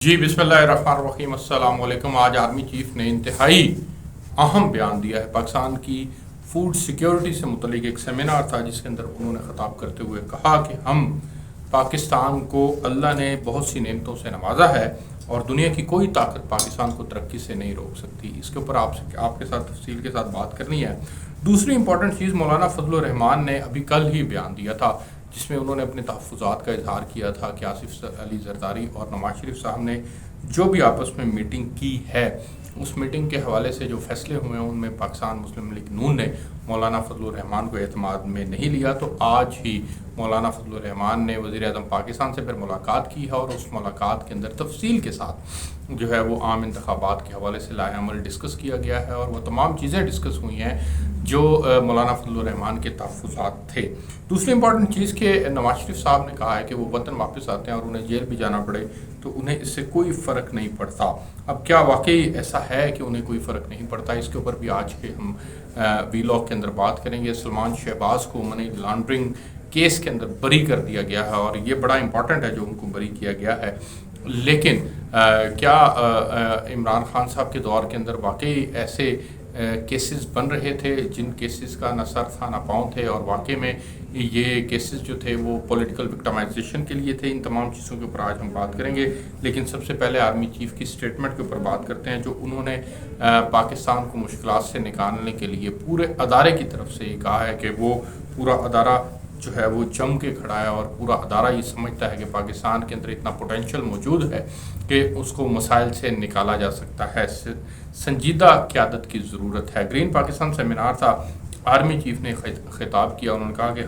जी बिस्मिल्लाहिर्रहमानिर्रहीम अस्सलाम वालेकुम। आज आर्मी चीफ ने इंतहाई अहम बयान दिया है। पाकिस्तान की फूड सिक्योरिटी से मुतल्लिक एक सेमिनार था जिसके अंदर उन्होंने ख़िताब करते हुए कहा कि हम पाकिस्तान को अल्लाह ने बहुत सी नेमतों से नवाजा है और दुनिया की कोई ताकत पाकिस्तान को तरक्की से नहीं रोक सकती। इसके ऊपर आपके साथ तफसील के साथ बात करनी है। दूसरी इंपॉर्टेंट चीज़, मौलाना फजलुर रहमान ने अभी कल ही बयान दिया था जिसमें उन्होंने अपने तहफ़्फ़ुज़ात का इजहार किया था कि आसिफ अली ज़रदारी और नवाज शरीफ साहब ने जो भी आपस में मीटिंग की है उस मीटिंग के हवाले से जो फैसले हुए हैं उनमें पाकिस्तान मुस्लिम लीग नून ने मौलाना फजलुर रहमान को एतमाद में नहीं लिया। तो आज ही मौलाना फजलुर रहमान ने वज़ीर-ए-आज़म पाकिस्तान से फिर मुलाकात की है और उस मुलाकात के अंदर तफसील के साथ जो है वो आम इंतखाबात के हवाले से लाएअमल डिस्कस किया गया है और वो तमाम चीज़ें डिस्कस हुई हैं जो मौलाना फजलुर रहमान के तहफ़्फ़ुज़ात थे। दूसरी इंपॉर्टेंट चीज़ के नवाज शरीफ साहब ने कहा है कि वो वतन वापस आते हैं और उन्हें जेल भी जाना पड़े तो उन्हें इससे कोई फ़र्क नहीं पड़ता। अब क्या वाकई ऐसा है कि उन्हें कोई फ़र्क नहीं पड़ता? इसके ऊपर भी आज के हम वीलॉग के अंदर बात करेंगे। सलमान शहबाज को मनी लॉन्ड्रिंग केस के अंदर बरी कर दिया गया है और ये बड़ा इंपॉर्टेंट है जो उनको बरी किया गया है। लेकिन क्या इमरान खान साहब के दौर के अंदर वाकई ऐसे केसेस बन रहे थे जिन केसेस का न सर था न पाँव थे और वाकई में ये केसेस जो थे वो पॉलिटिकल विक्टिमाइजेशन के लिए थे? इन तमाम चीज़ों के ऊपर आज हम बात करेंगे। लेकिन सबसे पहले आर्मी चीफ की स्टेटमेंट के ऊपर बात करते हैं जो उन्होंने पाकिस्तान को मुश्किलात से निकालने के लिए पूरे अदारे की तरफ से ये कहा है कि वो पूरा अदारा जो है वो जम के खड़ा है और पूरा अदारा ये समझता है कि पाकिस्तान के अंदर इतना पोटेंशियल मौजूद है कि उसको मसाइल से निकाला जा सकता है। संजीदा क़यादत की ज़रूरत है। ग्रीन पाकिस्तान सेमिनार था, आर्मी चीफ ने खिताब किया। उन्होंने कहा कि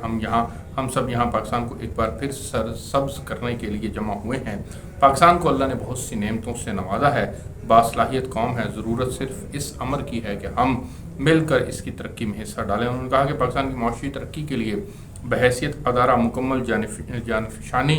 हम सब यहाँ पाकिस्तान को एक बार फिर सरसब्ज करने के लिए जमा हुए हैं। पाकिस्तान को अल्लाह ने बहुत सी नेमतों से नवाजा है, बासलाहियत कौम है, ज़रूरत सिर्फ इस अमर की है कि हम मिलकर इसकी तरक्की में हिस्सा डालें। उन्होंने कहा कि पाकिस्तान की माशी तरक्की के लिए बहैसियत अदारा मुकम्मल जानफशानी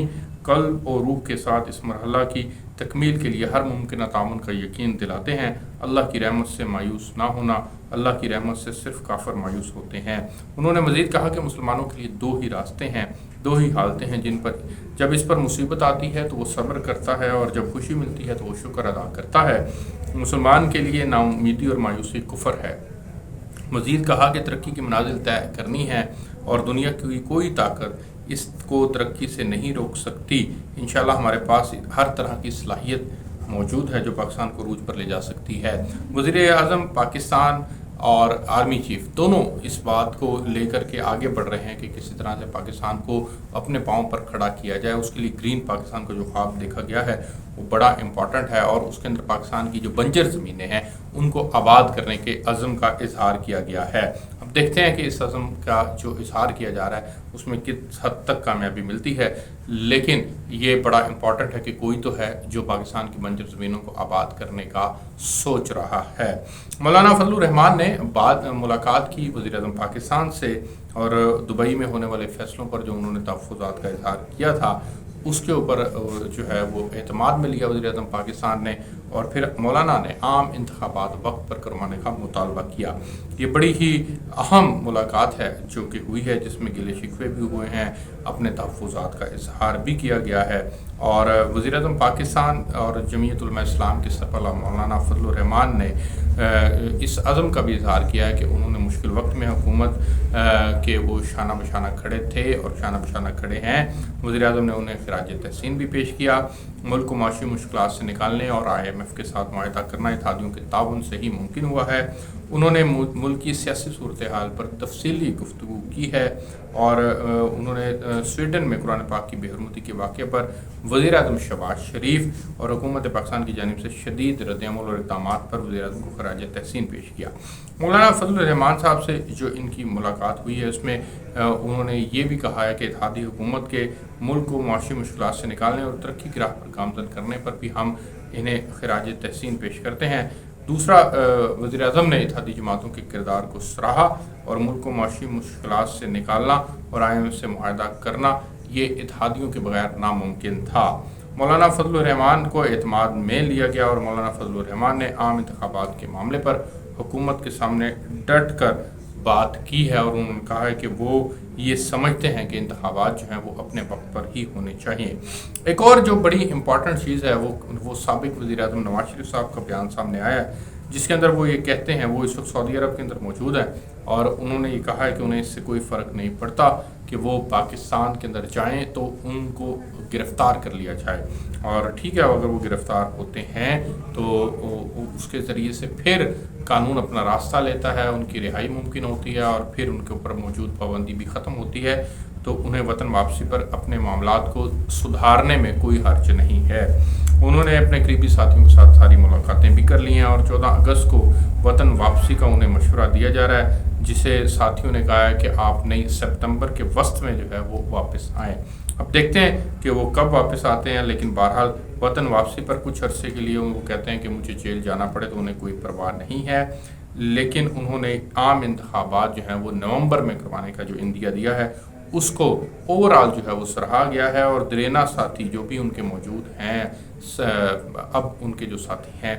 कल्ब और रूह के साथ इस मरहला की तकमील के लिए हर मुमकिन ताउन का यकीन दिलाते हैं। अल्लाह की रहमत से मायूस ना होना, अल्लाह की रहमत से सिर्फ काफिर मायूस होते हैं। उन्होंने मज़ीद कहा कि मुसलमानों के लिए दो ही रास्ते हैं, दो ही हालतें हैं जिन पर जब इस पर मुसीबत आती है तो वो सब्र करता है और जब खुशी मिलती है तो वो शुक्र अदा करता है। मुसलमान के लिए नाउमीदी और मायूसी कुफर है। मज़ीद कहा कि तरक्की की मनाजिल तय करनी है और दुनिया की कोई ताकत इसको तरक्की से नहीं रोक सकती। इंशाल्लाह हमारे पास हर तरह की सलाहियत मौजूद है जो पाकिस्तान को रूज पर ले जा सकती है। वज़ीर-ए-आज़म पाकिस्तान और आर्मी चीफ दोनों इस बात को लेकर के आगे बढ़ रहे हैं कि किसी तरह से पाकिस्तान को अपने पाँव पर खड़ा किया जाए। उसके लिए ग्रीन पाकिस्तान का जो ख्वाब देखा गया है वो बड़ा इम्पॉर्टेंट है और उसके अंदर पाकिस्तान की जो बंजर ज़मीनें हैं उनको आबाद करने के अज़म का इजहार किया गया है। अब देखते हैं कि इस अज़म का जो इजहार किया जा रहा है उसमें किस हद तक कामयाबी मिलती है। लेकिन ये बड़ा इम्पॉर्टेंट है कि कोई तो है जो पाकिस्तान की बंजर ज़मीनों को आबाद करने का सोच रहा है। मौलाना फजलुर रहमान ने बाद मुलाकात की वज़ीर-ए-आज़म पाकिस्तान से और दुबई में होने वाले फ़ैसलों पर जो उन्होंने तहफ़्फ़ुज़ात का इजहार किया था उसके ऊपर जो है वो एतमाद में लिया वज़ीर-ए-आज़म पाकिस्तान ने और फिर मौलाना ने आम इंतखाबात वक्त पर करवाने का मुतालबा किया। ये बड़ी ही अहम मुलाकात है जो कि हुई है जिसमें गिले शिकवे भी हुए हैं, अपने तहफ़्फ़ुज़ात का इजहार भी किया गया है और वज़ीर-ए-आज़म पाकिस्तान और जमीयत उलमा इस्लाम के सरबराह मौलाना फजलुर रहमान ने इस अज़म का भी इजहार किया है कि उन्होंने मुश्किल वक्त में हुकूमत के वो शाना बशाना खड़े थे और शाना बशाना खड़े हैं। वज़ीर-ए-आज़म ने उन्हें खिराज तहसीन भी पेश किया। मुल्क को माशी मुश्किलात से निकालने और IMF के साथ मुआहदा करना इत्तेहादियों के ताउन से ही मुमकिन हुआ है। उन्होंने मुल्क की सियासी सूरत हाल पर तफसीली गुफ्तगू की है और उन्होंने स्वीडन में कुरान पाक की बेहरमती के वाक़े पर वज़ीर-ए-आज़म शहबाज शरीफ और हुकूमत पाकिस्तान की जानिब से शदीद रद्द-ए-अमल और इक़दामात पर वज़ीर-ए-आज़म को खराज तहसीन पेश किया। मौलाना फजलुर रहमान साहब से जो इनकी मुलाकात हुई है उसमें उन्होंने ये भी कहा है कि इत्तेहादी हुकूमत के मुल्क को माशी मुश्किलात से निकालने और तरक्की की राह पर गामज़न करने पर भी हम इन्हें खराज तहसीन पेश करते हैं। दूसरा, वज़ीर-ए-आज़म ने इत्तेहादी जमातों के किरदार को सराहा और मुल्क को माशी मुश्किलात से निकालना और IMF से मुआहदा करना ये इत्तेहादियों के बगैर नामुमकिन था। मौलाना फजलुर रहमान को एतमाद में लिया गया और मौलाना फजलुर रहमान ने आम इंतखाबात के मामले पर हुकूमत के सामने डट कर بات کی ہے اور انہوں نے کہا ہے کہ وہ یہ سمجھتے ہیں کہ انتخابات جو ہیں وہ اپنے وقت پر ہی ہونے چاہیے۔ ایک اور جو بڑی امپورٹنٹ چیز ہے وہ سابق وزیر اعظم نواز شریف صاحب کا بیان سامنے آیا ہے، جس کے اندر وہ یہ کہتے ہیں، وہ اس وقت سعودی عرب کے اندر موجود ہیں اور انہوں نے یہ کہا ہے کہ انہیں اس سے کوئی فرق نہیں پڑتا کہ وہ پاکستان کے اندر جائیں تو ان کو گرفتار کر لیا جائے، اور ٹھیک ہے اگر وہ گرفتار ہوتے ہیں تو اس کے ذریعے سے پھر قانون اپنا راستہ لیتا ہے، ان کی رہائی ممکن ہوتی ہے اور پھر ان کے اوپر موجود پابندی بھی ختم ہوتی ہے، تو انہیں وطن واپسی پر اپنے معاملات کو سدھارنے میں کوئی حرج نہیں ہے۔ انہوں نے اپنے قریبی ساتھیوں کے ساتھ ساری ملاقاتیں بھی کر لی ہیں اور 14 اگست کو وطن واپسی کا انہیں مشورہ دیا جا رہا ہے، جسے ساتھیوں نے کہا ہے کہ آپ نئی سپتمبر کے وسط میں جو ہے وہ واپس آئیں۔ اب دیکھتے ہیں کہ وہ کب واپس آتے ہیں، لیکن بہرحال وطن واپسی پر کچھ عرصے کے لیے وہ کہتے ہیں کہ مجھے جیل جانا پڑے تو انہیں کوئی پرواہ نہیں ہے، لیکن انہوں نے عام انتخابات جو ہیں وہ نومبر میں کروانے کا جو عندیہ دیا ہے اس کو اوورآل جو ہے وہ سراہا گیا ہے، اور دیرینہ ساتھی جو بھی ان کے موجود ہیں، اب ان کے جو ساتھی ہیں،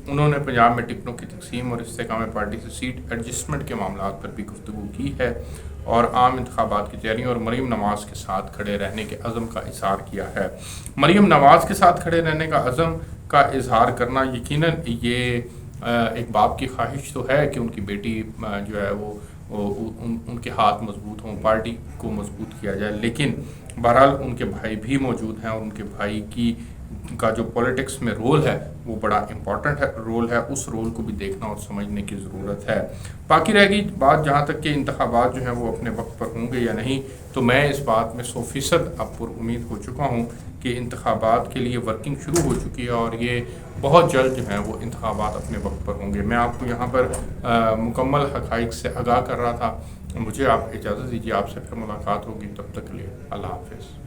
انہوں نے پنجاب میں ٹکٹوں کی تقسیم اور استحکام پارٹی سے سیٹ ایڈجسٹمنٹ کے معاملات پر بھی گفتگو کی ہے اور عام انتخابات کی تیاریوں اور مریم نواز کے ساتھ کھڑے رہنے کے عزم کا اظہار کیا ہے۔ مریم نواز کے ساتھ کھڑے رہنے کا عزم کا اظہار کرنا یقیناً یہ ایک باپ کی خواہش تو ہے کہ ان کی بیٹی جو ہے وہ ان کے ہاتھ مضبوط ہوں، پارٹی کو مضبوط کیا جائے، لیکن بہرحال ان کے بھائی بھی موجود ہیں اور ان کے بھائی کا جو پولیٹکس میں رول ہے وہ بڑا امپورٹنٹ رول ہے، اس رول کو بھی دیکھنا اور سمجھنے کی ضرورت ہے۔ باقی رہ گئی بات جہاں تک کہ انتخابات جو ہیں وہ اپنے وقت پر ہوں گے یا نہیں، تو میں اس بات میں 100% اب پر امید ہو چکا ہوں کہ انتخابات کے لیے ورکنگ شروع ہو چکی ہے اور یہ بہت جلد جو ہیں وہ انتخابات اپنے وقت پر ہوں گے۔ میں آپ کو یہاں پر مکمل حقائق سے آگاہ کر رہا تھا۔ مجھے آپ اجازت دیجیے، آپ سے پھر ملاقات ہوگی، تب تک کے لیے اللہ حافظ۔